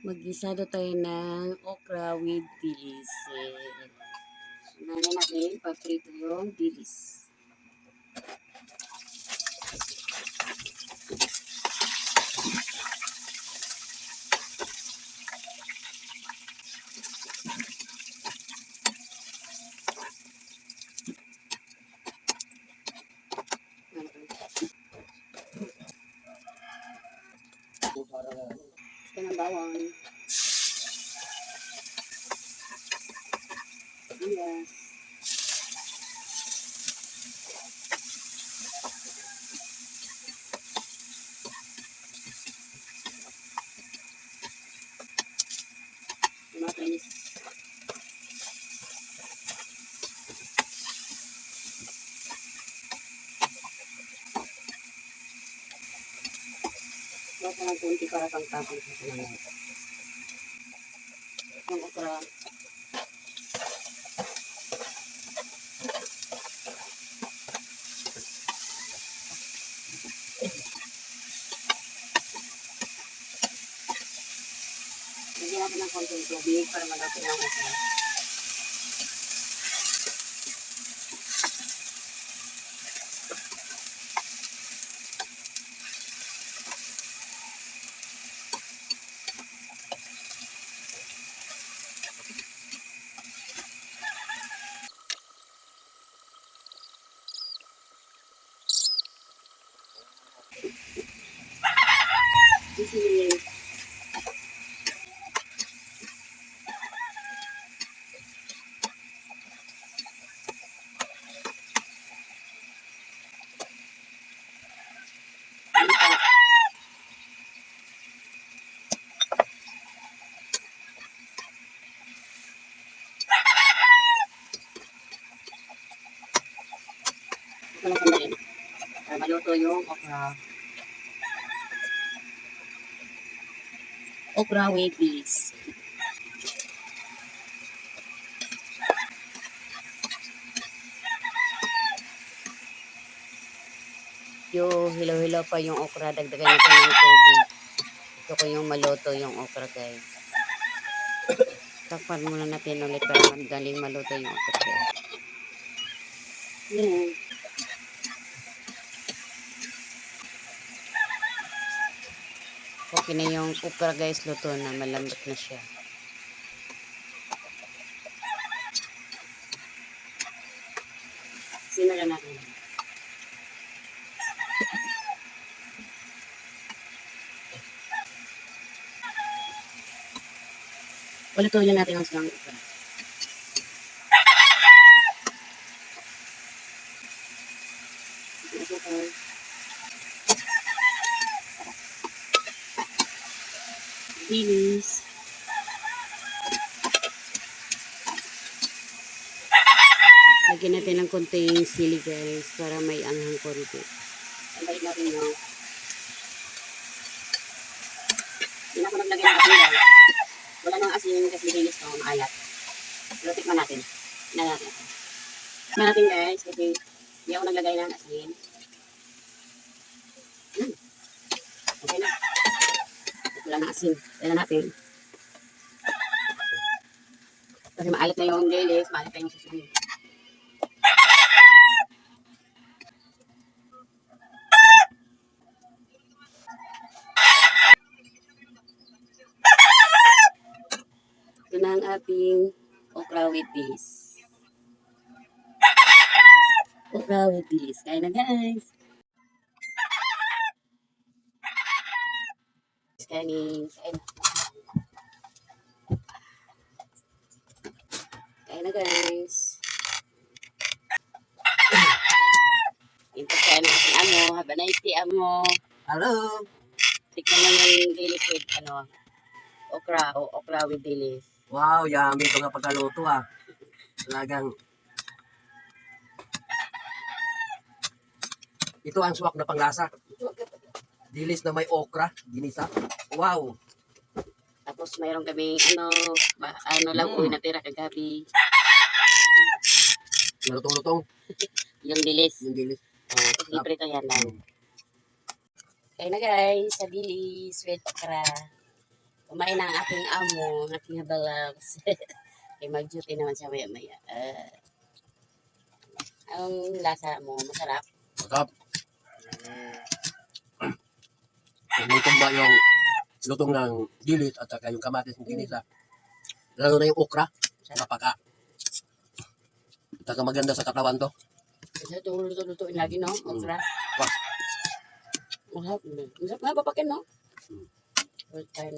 Mag-gisado tayo ng okra with dilis. Unahin natin, paprito yung dilis. Gusto ng bawang. Yes. Matamis. Baka ng kunti para pang tapon sa sinanay. Yung okra. Lagyan natin ng konting tubig para maluto yung okra. Sisiling. Ito na sandali. Para maluto yung okra. Okra with dilis. Yung hilaw-hilaw pa yung okra, dagdagan nito ng tubig. Ito ko yung maluto yung okra, guys. Takpan muna natin ulit para magaling maluto yung okra, guys. Yan. Okay na yung okra, guys. Luto na. Malambot na siya. Sinala natin. Palutuin natin ang silang okra. Dilis. Lagyan natin ng konting sili, guys, para may anghang konti. Balik natin yung hindi ako naglagay ng asin, guys. Wala nang asin kasi dilis ko, maalat. Pero tikman natin. Tingnan natin. Tikman natin, guys, kasi hindi ako naglagay ng asin. Okay na. Wala nang asin. Tingnan natin. Kasi maalat na yung dilis, maalat na yung susunod. Ito na ang ating okra with dilis. Okra with dilis. Kaya na, guys. Kanin. Kaya na, guys. Ito kaya na ating amo. Haba na iti amo. Hello. Tikman mo yung dilis with okra o okra with dilis. Wow, yummy ito nga pagkaluto ah. Talagang ito ang swak na panglasa. Dilis na may okra, ginisa. Wow. Tapos mayroon kami lang uy natira kagabi. Lutong-lutong. Yung dilis. Yung dilis. Tapos liprito yan lang. Kaya na, guys, sa dilis with okra. Kumain na ang aking amo, ang aking habalabs. Kaya mag-duty naman siya maya-maya. Ang lasa mo, masarap. Masarap. Lutong ba yung lutong ng dilis at saka yung kamatis ng ginisa. Lalo na yung okra. Napaka. Saka maganda sa katawan to. Kasi ito luto-lutuin lagi, no? Okra. Wah. Masarap. Masarap nga papakin, no? First time.